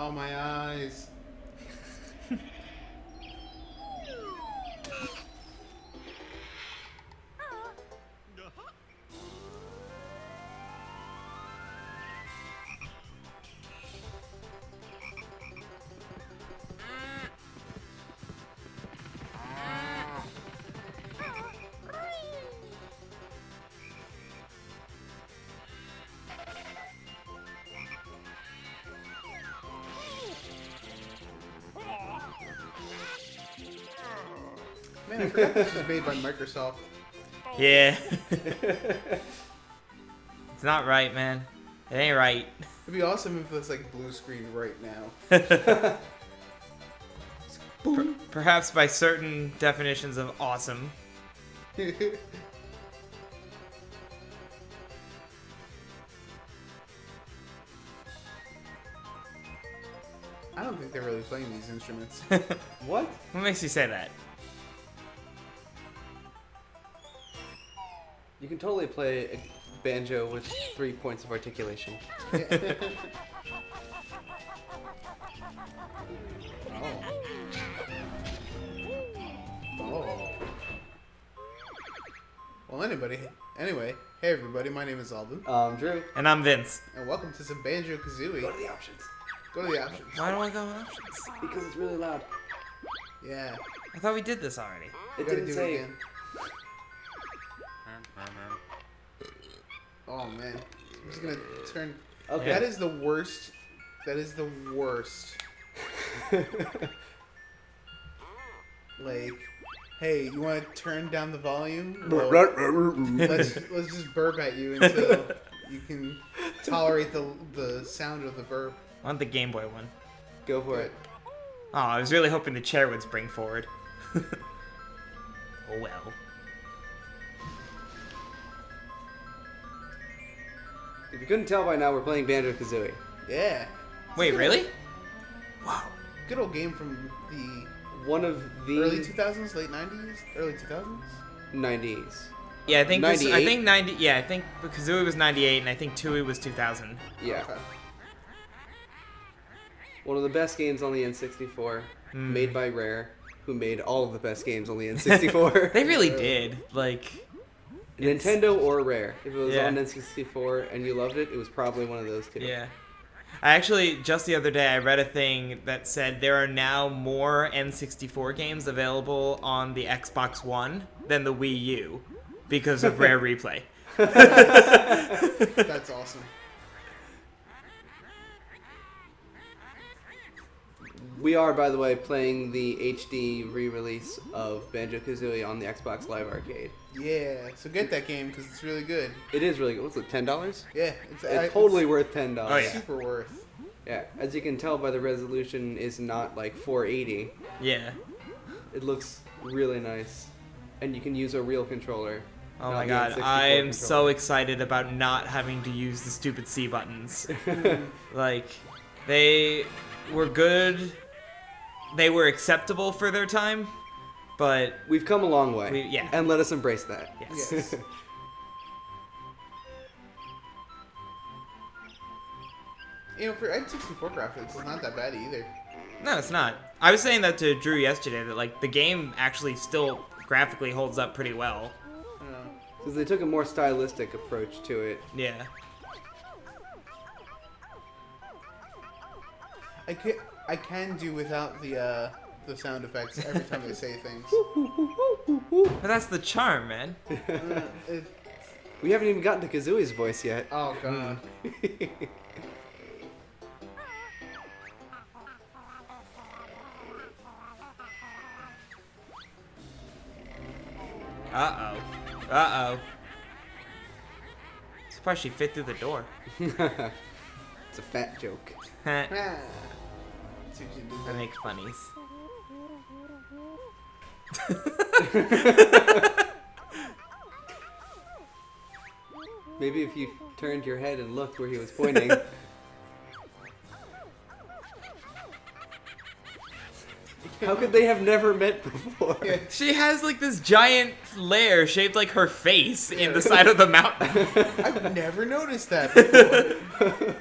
Oh, my eyes. Man, I forgot this was made by Microsoft. Yeah. It's not right, man. It ain't right. It'd be awesome if it was like blue screen right now. Perhaps by certain definitions of awesome. I don't think they're really playing these instruments. What? What makes you say that? You can totally play a banjo with 3 points of articulation. Oh. Well, anyway, hey everybody, my name is Alden, Drew. And I'm Vince. and welcome to some Banjo Kazooie. Go to the options. Go to the options. Why don't I go with options? Because it's really loud. Yeah. I thought we did this already. We It gotta didn't do it save. again. Oh man. I'm just gonna turn. Okay. That is the worst. That is the worst. Like, hey, you want to turn down the volume? Well, let's just burp at you until you can tolerate the sound of the burp. I want the Game Boy one. Go for it. Oh, I was really hoping the chair would spring forward. Oh well. If you couldn't tell by now, we're playing Banjo Kazooie. Yeah. Wait, really? Wow. Good old game from the One of the early 2000s, late 90s, early 2000s. 90s. Yeah, I think this, I 98? think 90. Yeah, I think Kazooie was 98, and I think Tui was 2000. Yeah. Okay. One of the best games on the N64, made by Rare, who made all of the best games on the N64. They really did. Like, Nintendo or Rare. If it was Yeah. on N64 and you loved it, it was probably one of those two. yeah. I actually, just the other day, I read a thing that said there are now more N64 games available on the Xbox One than the Wii U because of Rare Replay. That's awesome. We are, by the way, playing the HD re-release of Banjo-Kazooie on the Xbox Live Arcade. Yeah. So get that game because it's really good. It is really good. What's it, $10? Yeah. It's totally worth $10. Oh, yeah. Super worth. Yeah, as you can tell by the resolution is not like 480. Yeah. It looks really nice. And you can use a real controller. Oh not my the god, N64 I am so controller. excited about not having to use the stupid C buttons. Like, they were good. They were acceptable for their time, but We've come a long way. yeah. And let us embrace that. yes. Yes. You know, for N64 graphics, it's not that bad either. No, it's not. I was saying that to Drew yesterday, that like the game actually still graphically holds up pretty well. You know. Because they took a more stylistic approach to it. Yeah. I can do without the sound effects every time they say things. But that's the charm, man. It, We haven't even gotten to Kazooie's voice yet. oh god. Uh-oh. Uh-oh. Surprised she fit through the door. It's a fat joke. I Ah. See what you did there. make funnies. Maybe if you turned your head and looked where he was pointing. How could they have never met before? Yeah. She has like this giant lair shaped like her face in the side of the mountain. I've never noticed that before.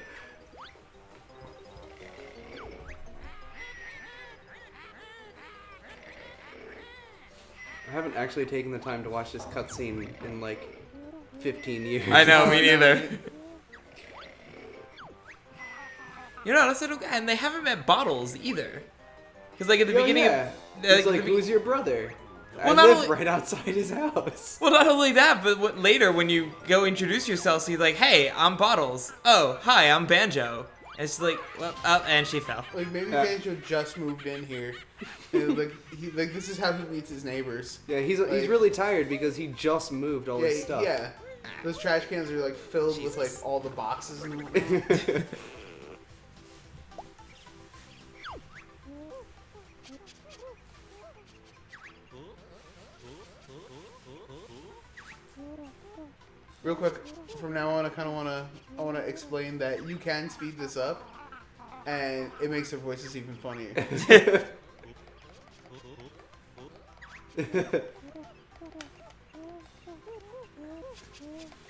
haven't actually taken the time to watch this cutscene in like 15 years. I know, me neither. You know, that's and they haven't met Bottles either. Because like at the beginning of... It's like, who's your brother? Well, I live right outside his house. Well, not only that, but later when you go introduce yourself, he's like, hey, I'm Bottles. Oh, hi, I'm Banjo. And it's like, well, and she fell. Like maybe Banjo just moved in here. And like this is how he meets his neighbors. Yeah, he's really tired because he just moved all his stuff. Yeah, those trash cans are like filled with like all the boxes and. Real quick, from now on, I want to explain that you can speed this up, and it makes their voices even funnier. A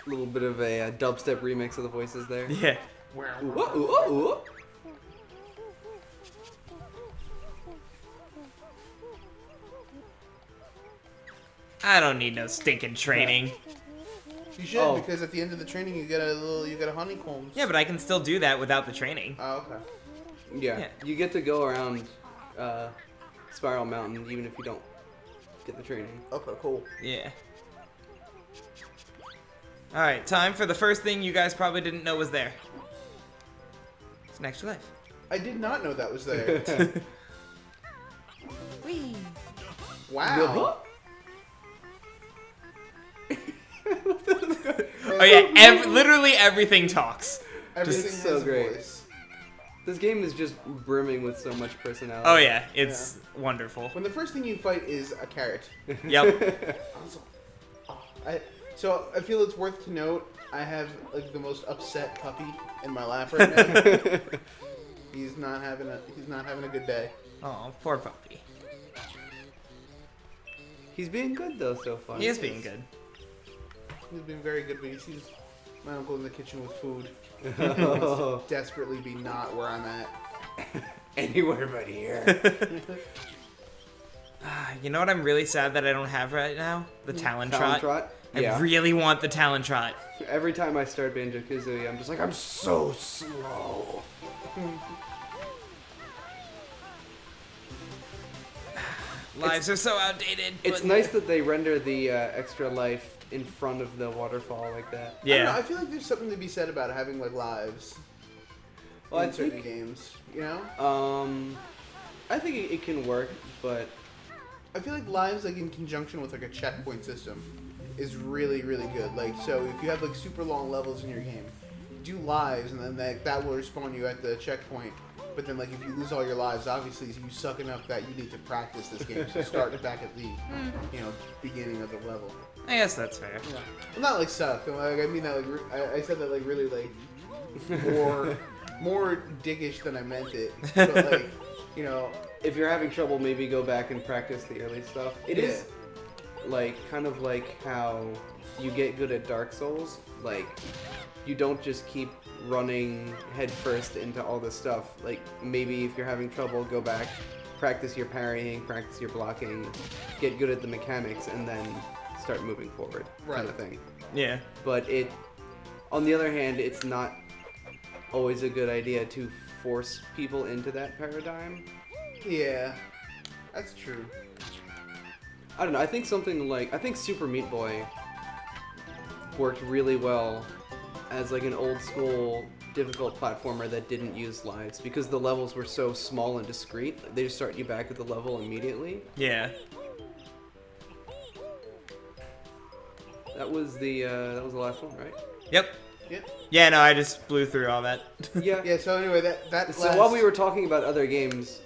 little bit of a dubstep remix of the voices there. Yeah. Ooh. I don't need no stinking training. You should, because at the end of the training you get a honeycomb. Yeah, but I can still do that without the training. Oh, okay. Yeah, you get to go around Spiral Mountain even if you don't get the training. Okay, cool. Yeah. Alright, time for the first thing you guys probably didn't know was there. It's an extra life. I did not know that was there. Whee! Wow. Oh yeah, literally everything talks. Everything Just so has a great. voice. This game is just brimming with so much personality. Oh yeah, it's wonderful. When the first thing you fight is a carrot. Yep. So I feel it's worth to note I have like the most upset puppy in my lap right now. He's not having a good day. Oh, poor puppy. He's being good though so far. He is being good. He's been very good, but he sees my uncle in the kitchen with food. Oh. Desperately be not where I'm at. Anywhere but here. You know what I'm really sad that I don't have right now? The Talon Trot. Trot? Yeah. I really want the Talon Trot. Every time I start Banjo Kazooie, I'm just like, I'm so slow. Lives are so outdated. It's but- nice that they render the extra life in front of the waterfall like that. I don't know, Yeah. I feel like there's something to be said about having like lives Well, in certain games. You know? I think it can work, but I feel like lives like in conjunction with like a checkpoint system is really, really good. Like, so if you have like super long levels in your game, do lives and then that will respawn you at the checkpoint. But then like if you lose all your lives, obviously you suck enough that you need to practice this game. So start it back at the beginning of the level. I guess that's fair. Yeah. Well, not like suck. Like I mean that like I said that like really like more dickish than I meant it. But like if you're having trouble, maybe go back and practice the early stuff. It is like kind of like how you get good at Dark Souls. Like you don't just keep running headfirst into all this stuff. Like maybe if you're having trouble, go back, practice your parrying, practice your blocking, get good at the mechanics, and then start moving forward, kind of thing. Yeah. But on the other hand, it's not always a good idea to force people into that paradigm. Yeah, that's true. I don't know. I think Super Meat Boy worked really well as like an old school difficult platformer that didn't use lives because the levels were so small and discrete. They just start you back at the level immediately. Yeah. That was the last one, right? Yep. Yeah. Yeah, no, I just blew through all that. Yeah. Yeah. So anyway, that. So while we were talking about other games,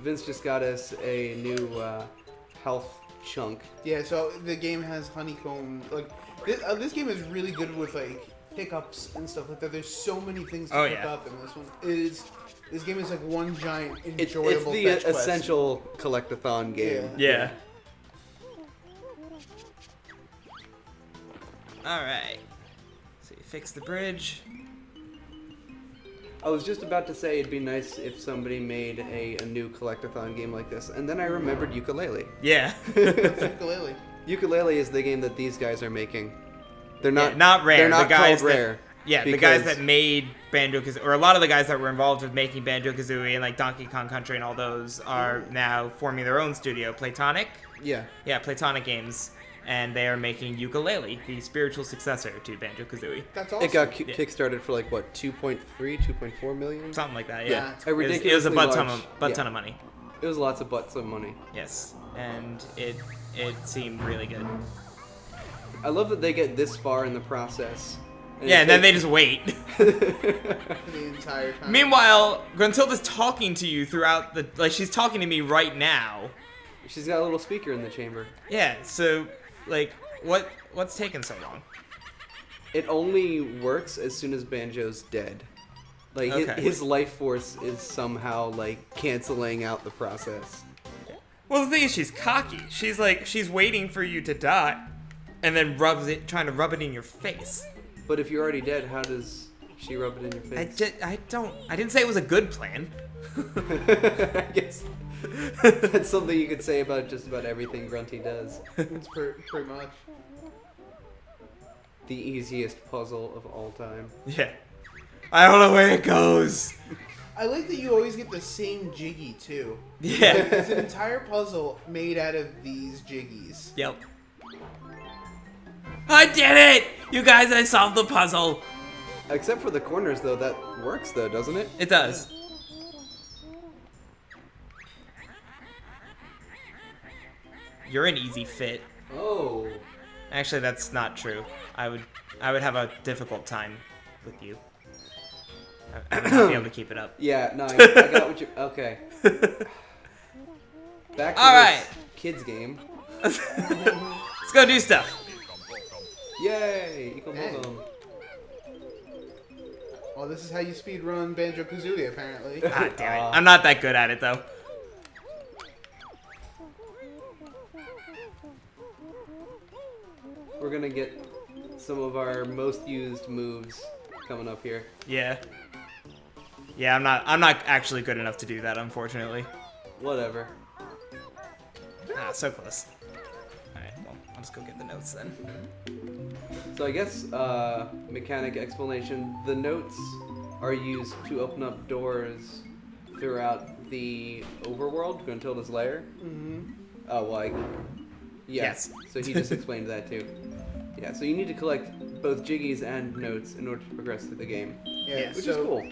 Vince just got us a new health chunk. Yeah. So the game has honeycomb. Like this game is really good with like pickups and stuff like that. There's so many things to pick up in this one. This game is like one giant enjoyable. It's the fetch essential collectathon game. Yeah. Alright. So you fix the bridge. I was just about to say it'd be nice if somebody made a new collectathon game like this, and then I remembered Ukulele. Yeah. It's ukulele. Ukulele is the game that these guys are making. They're not not Rare. They're not the guys called Rare. Yeah, the guys that made Banjo-Kazooie, or a lot of the guys that were involved with making Banjo-Kazooie and like Donkey Kong Country and all those are now forming their own studio, Platonic. Yeah. Yeah, Platonic Games, and they are making Ukulele, the spiritual successor to Banjo-Kazooie. That's awesome. It got kickstarted for like what, 2.3, 2.4 million? Something like that, Yeah, yeah. it's a It ridiculously was a butt large, ton of money. It was lots of butts of money. Yes, and it seemed really good. I love that they get this far in the process. Yeah, and then they just wait. For the entire time. Meanwhile, Gruntilda's talking to you throughout the... Like, she's talking to me right now. She's got a little speaker in the chamber. Yeah, so, like, what's taking so long? It only works as soon as Banjo's dead. Like, Okay. his life force is somehow, like, canceling out the process. Well, the thing is, she's cocky. She's like, she's waiting for you to die, and then trying to rub it in your face. But if you're already dead, how does she rub it in your face? I didn't say it was a good plan. I guess that's something you could say about just about everything Grunty does. It's pretty much. The easiest puzzle of all time. Yeah. I don't know where it goes. I like that you always get the same jiggy too. Yeah. It's an entire puzzle made out of these jiggies. Yep. I did it! You guys, I solved the puzzle. Except for the corners, though, that works, though, doesn't it? It does. You're an easy fit. Oh. Actually, that's not true. I would have a difficult time with you. I would not be able to keep it up. Yeah, no, I got what you... Okay. Back to All this right. kids game. Let's go do stuff. Yay! Dang. Well, this is how you speedrun Banjo Kazooie, apparently. God damn it. I'm not that good at it, though. We're gonna get some of our most used moves coming up here. Yeah. Yeah, I'm not actually good enough to do that, unfortunately. Whatever. Ah, so close. Alright, well, I'll just go get the notes then. So I guess, mechanic explanation, the notes are used to open up doors throughout the overworld, Gruntilda's Lair. Mm-hmm. Oh, well, yeah. Yes. So he just explained that too. Yeah, so you need to collect both jiggies and notes in order to progress through the game, Yeah, which so is cool.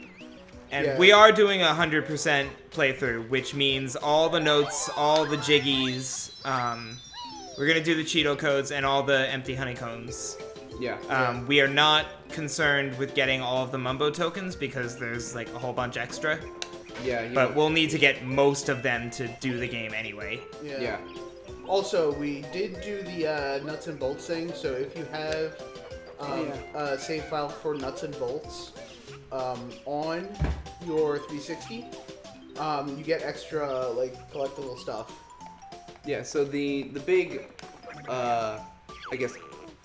And Yeah. we are doing a 100% playthrough, which means all the notes, all the jiggies, we're gonna do the Cheeto codes and all the empty honeycombs. Yeah. We are not concerned with getting all of the Mumbo tokens because there's like a whole bunch extra, Yeah. but we'll need to get most of them to do the game anyway. Yeah. Also, we did do the nuts and bolts thing, so if you have a save file for nuts and bolts on your 360, you get extra like collectible stuff. Yeah, so the big, I guess,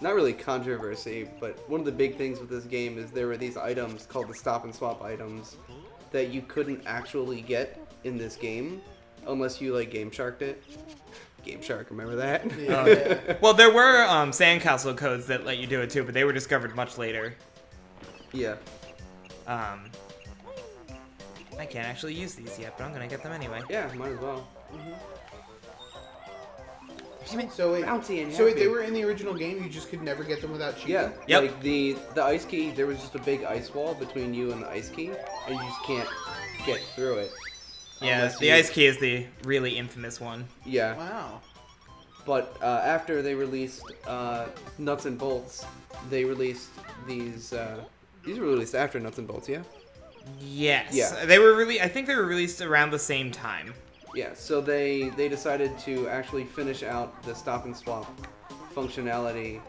not really controversy, but one of the big things with this game is there were these items called the stop and swap items that you couldn't actually get in this game unless you like Game Sharked it. Game Shark, remember that? Yeah. Well, there were sandcastle codes that let you do it too, but they were discovered much later. Yeah. I can't actually use these yet, but I'm gonna get them anyway. Yeah, might as well. So wait, Bouncy and so wait, happy. they were in the original game. You just could never get them without cheating. Yeah. Yep. Like the ice key, there was just a big ice wall between you and the ice key, and you just can't get through it. Yeah, Unless the you- ice key is the really infamous one. Yeah. Wow. But after they released Nuts and Bolts, they released these. These were released after Nuts and Bolts, yeah. Yes. Yeah. They were I think they were released around the same time. Yeah. So they decided to actually finish out the stop and swap functionality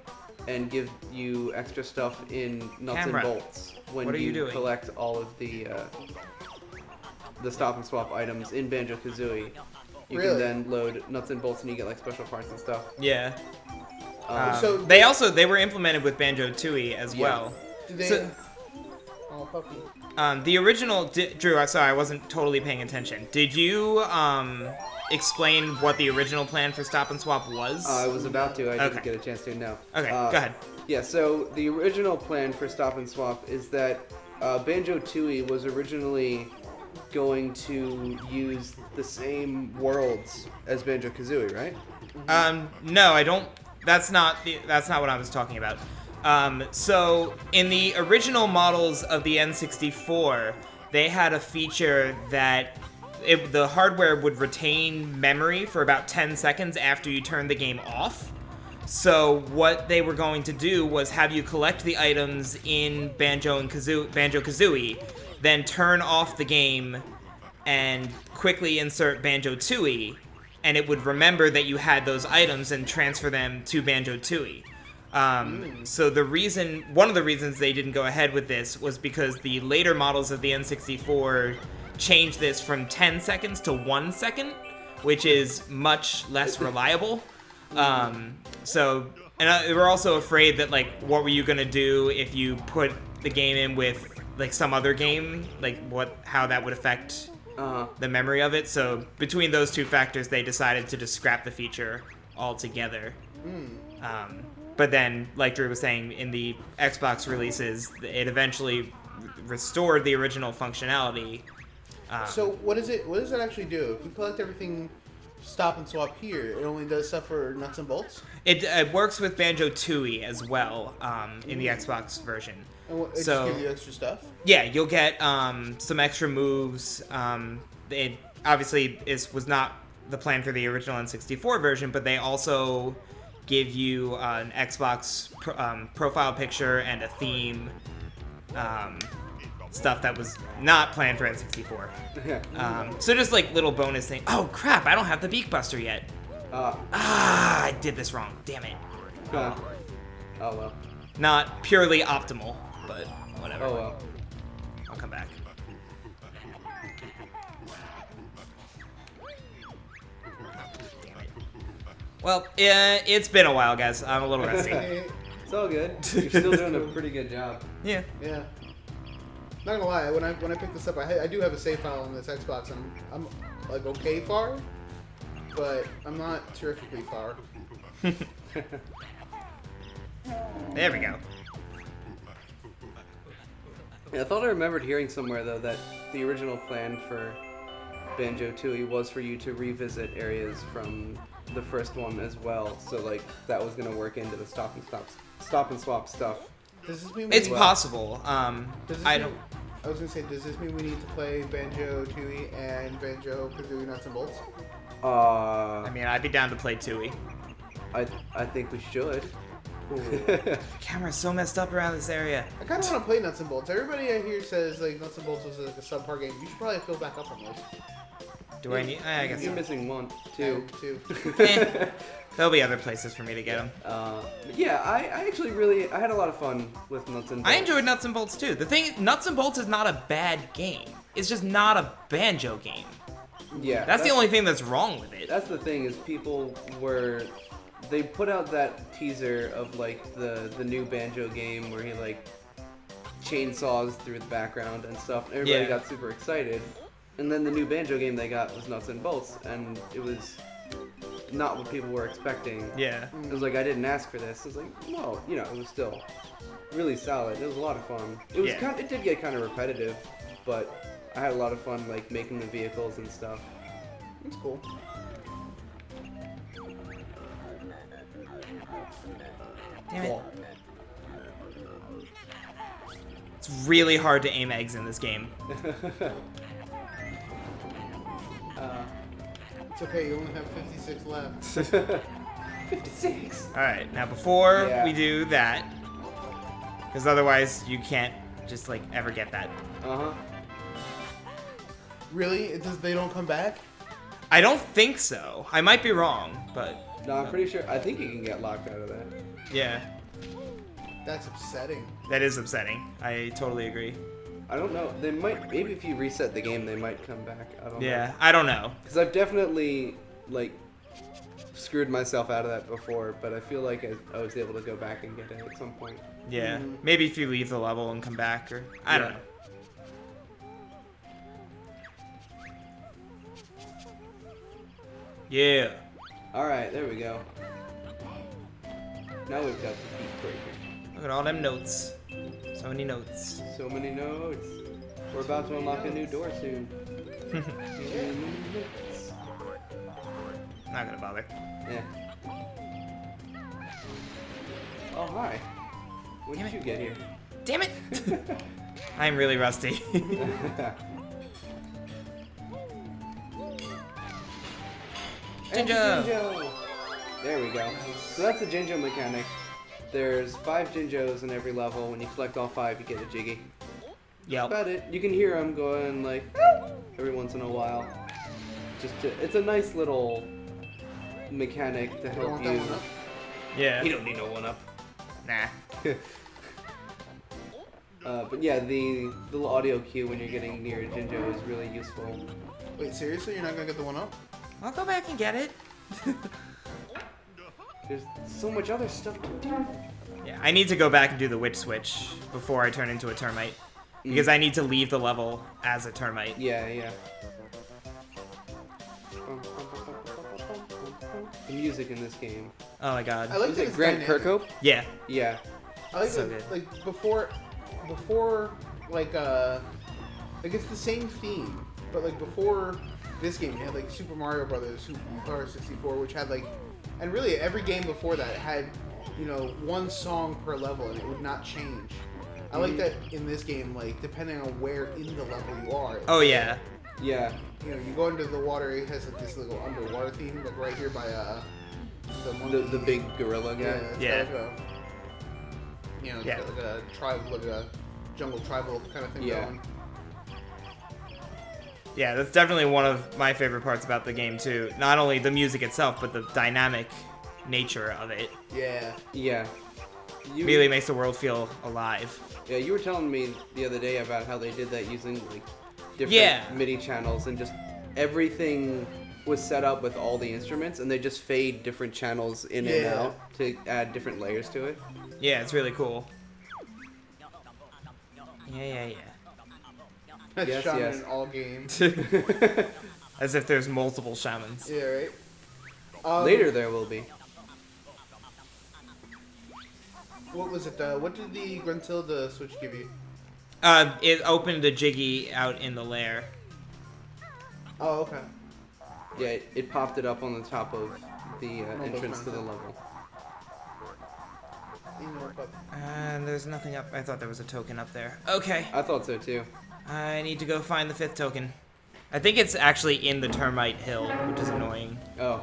and give you extra stuff in Nuts Camera. and Bolts when What are you doing? collect all of the stop and swap items in Banjo Kazooie. You Really? can then load Nuts and Bolts and you get like special parts and stuff. Yeah. So they were implemented with Banjo Tooie as Yeah. well. Did they? So- Oh, puppy. The original, Drew, I'm sorry, I wasn't totally paying attention. Did you explain what the original plan for Stop and Swap was? I was about to. I didn't Okay. get a chance to. No. Okay, go ahead. Yeah. So the original plan for Stop and Swap is that Banjo Tooie was originally going to use the same worlds as Banjo Kazooie, right? No, I don't. That's not what I was talking about. So in the original models of the N64, they had a feature that the hardware would retain memory for about 10 seconds after you turn the game off. So what they were going to do was have you collect the items in Banjo Kazooie, then turn off the game and quickly insert Banjo Tooie, and it would remember that you had those items and transfer them to Banjo Tooie. So one of the reasons they didn't go ahead with this was because the later models of the N64 changed this from 10 seconds to 1 second, which is much less reliable. So, and they were also afraid that, like, what were you gonna do if you put the game in with, like, some other game? Like, how that would affect the memory of it. So, between those two factors, they decided to just scrap the feature altogether. But then, like Drew was saying, in the Xbox releases, it eventually restored the original functionality. So what does it actually do? If you collect everything, Stop and Swap here, it only does stuff for nuts and bolts? It works with Banjo Tooie as well in the Xbox version. And it just gives you extra stuff? Yeah, you'll get some extra moves. It obviously was not the plan for the original N64 version, but they also give you an Xbox profile picture and a theme. Stuff that was not planned for N64. So just like little bonus thing. Oh crap, I don't have the Beak Buster yet. I did this wrong. Damn it. Oh well. Not purely optimal, but whatever. Oh well. I'll come back. Damn it. Well, it's been a while, guys. I'm a little rusty. It's all good. You're still doing a pretty good job. Yeah. Yeah. Not gonna lie, when I picked this up, I do have a save file on this Xbox. I'm like okay far, but I'm not terrifically far. There we go. Yeah, I thought I remembered hearing somewhere though that the original plan for Banjo Tooie was for you to revisit areas from the first one as well. So like that was gonna work into the stop and swap stuff. Does this mean It's possible. I was gonna say, does this mean we need to play Banjo Tooie and Banjo Kazooie Nuts and Bolts? I mean, I'd be down to play Tooie. I think we should. The camera's so messed up around this area. I kind of want to play Nuts and Bolts. Everybody I hear says like Nuts and Bolts was like a subpar game. You should probably fill back up on those. Do I need? I guess You're so. missing one, two. There'll be other places for me to get them. Yeah, I actually I had a lot of fun with Nuts and Bolts. I enjoyed Nuts and Bolts too. The thing, Nuts and Bolts is not a bad game. It's just not a Banjo game. Yeah, that's the only thing that's wrong with it. That's the thing is they put out that teaser of like the new Banjo game where he like chainsaws through the background and stuff. And everybody got super excited. And then the new Banjo game they got was Nuts and Bolts, and it was not what people were expecting. Yeah. It was like, I didn't ask for this. It was like, no, it was still really solid. It was a lot of fun. It was it did get kind of repetitive, but I had a lot of fun like making the vehicles and stuff. It's cool. Damn it. It's really hard to aim eggs in this game. It's okay, you only have 56 left. 56? Alright, now before we do that, because otherwise you can't just like ever get that. Uh-huh. Really? They don't come back? I don't think so. I might be wrong, but... No, I'm pretty sure. I think you can get locked out of that. Yeah. That's upsetting. That is upsetting. I totally agree. I don't know. They might, maybe if you reset the game, they might come back. I don't know. Yeah, I don't know. Because I've definitely, like, screwed myself out of that before, but I feel like I was able to go back and get it at some point. Yeah. Maybe if you leave the level and come back, or... I don't know. Yeah. Alright, there we go. Now we've got the beat breaker. Look at all them notes. So many notes. So many notes. We're about to unlock a new door soon. Not gonna bother. Yeah. Oh, hi. When did you get here? Damn it! I'm really rusty. Jinjo! There we go. So that's the Jinjo mechanic. There's 5 Jinjos in every level. When you collect all 5, you get a Jiggy. Yep. That's about it. You can hear them going like every once in a while. It's a nice little mechanic to help you. Yeah. You don't need no 1-up. Nah. But yeah, the little audio cue when you're getting near a Jinjo is really useful. Wait, seriously? You're not gonna get the 1-up? I'll go back and get it. There's so much other stuff to do. Yeah, I need to go back and do the witch switch before I turn into a termite. Because I need to leave the level as a termite. Yeah, yeah. The music in this game. Oh my god. I like Is that it it's Grant dynamic. Kirkhope? Yeah. Yeah. I like So that, good. like before, like it's the same theme, but like before this game, you had like Super Mario Brothers, Super Mario 64, which had like, and really every game before that had, you know, 1 song per level, and it would not change. I like that in this game, like depending on where in the level you are. Oh yeah. Yeah. You know, you go into the water, it has like this little underwater theme, like right here by The big gorilla guy. it's Yeah. got like a, you know, it's Yeah. got like a tribe, like a jungle tribal kind of thing Yeah. going. Yeah, that's definitely one of my favorite parts about the game too. Not only the music itself, but the dynamic nature of it. Yeah. Yeah. You, Really makes the world feel alive. Yeah, you were telling me the other day about how they did that using like different Yeah. MIDI channels and just everything was set up with all the instruments and they just fade different channels in and Yeah. out to add different layers to it. Yeah, it's really cool. Yeah. That's Yes, shaman yes. in all games. As if there's multiple shamans. Yeah, right? Later there will be. What was it? What did the Gruntilda switch give you? It opened a Jiggy out in the lair. Oh, okay. Yeah, it popped it up on the top of the entrance to the level. You know, but And there's nothing up. I thought there was a token up there. Okay. I thought so too. I need to go find the 5th token. I think it's actually in the termite hill, which is annoying. Oh.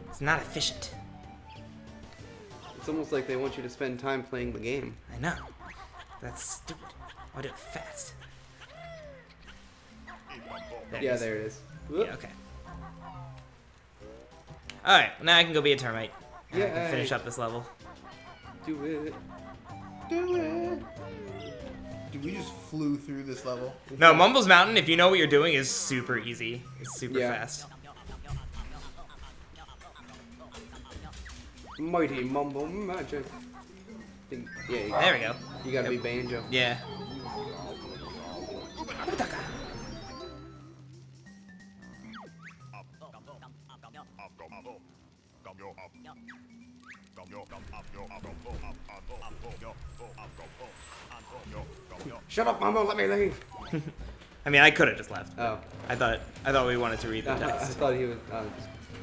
It's not efficient. It's almost like they want you to spend time playing the game. I know. That's stupid. I'll do it fast. Yeah, is. there it is. Yeah, okay. Alright, now I can go be a termite. And I can Yay. finish up this level. Do it. do it. Dude, we just flew through this level. No, Mumbles Mountain, if you know what you're doing, is super easy. It's super Yeah. fast. Mighty Mumble Magic. Yeah, There we go. you gotta be Banjo. Yeah. Shut up, Mumble, let me leave. I mean, I could have just left. Oh. I thought we wanted to read the I text. thought he was.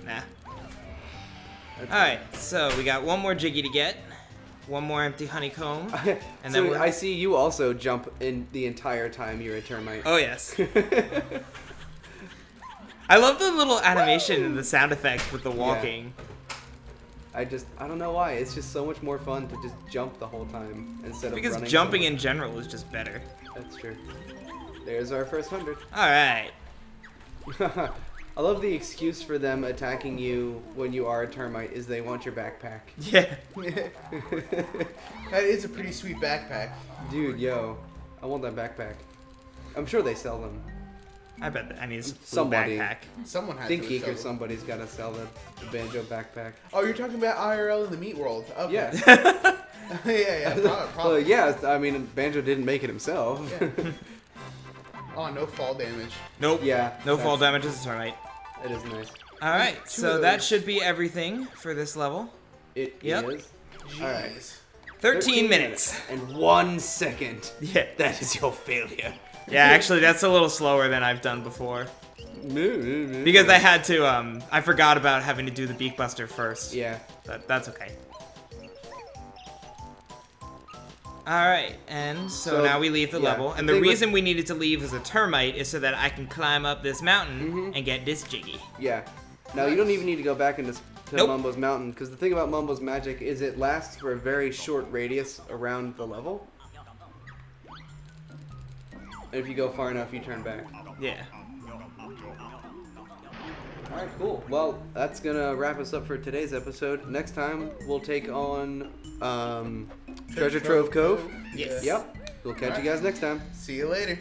Nah. That's Alright, so we got one more Jiggy to get. One more empty honeycomb. And so then we're... I see you also jump in the entire time you're a termite. Oh, yes. I love the little animation and the sound effects with the walking. I don't know why. It's just so much more fun to just jump the whole time instead of Because running. jumping in general is just better. That's true. There's our first 100. Alright. I love the excuse for them attacking you when you are a termite is they want your backpack. Yeah. That is a pretty sweet backpack. Dude, yo. I want that backpack. I'm sure they sell them. I bet that I need a blue Somebody. backpack. Someone had Think to Geek sell or them. somebody's got to sell the Banjo backpack. Oh, you're talking about IRL in the meat world. Okay. Yeah. yeah. Probably. Well, yeah, I mean, Banjo didn't make it himself. Yeah. Oh, no fall damage. Nope. Yeah, No fall that's- damage as a termite. It is nice. All right, Two so of that those. should be everything for this level. It Yep. is. Jeez. All right. 13 minutes. And 1 second. Yeah. That is your failure. Yeah, actually, that's a little slower than I've done before. Because Because I had to, I forgot about having to do the Beak Buster first. Yeah. That's okay. Alright, and so now we leave the yeah, level. the And the thing with- reason we needed to leave as a termite is so that I can climb up this mountain and get this jiggy. Yeah. Now you don't even need to go back into to Nope. Mumbo's Mountain because the thing about Mumbo's magic is it lasts for a very short radius around the level. And if you go far enough, you turn back. Yeah. Alright, cool. Well, that's gonna wrap us up for today's episode. Next time, we'll take on Treasure Trove Cove. Yes. Yep. We'll catch you guys next time. See you later.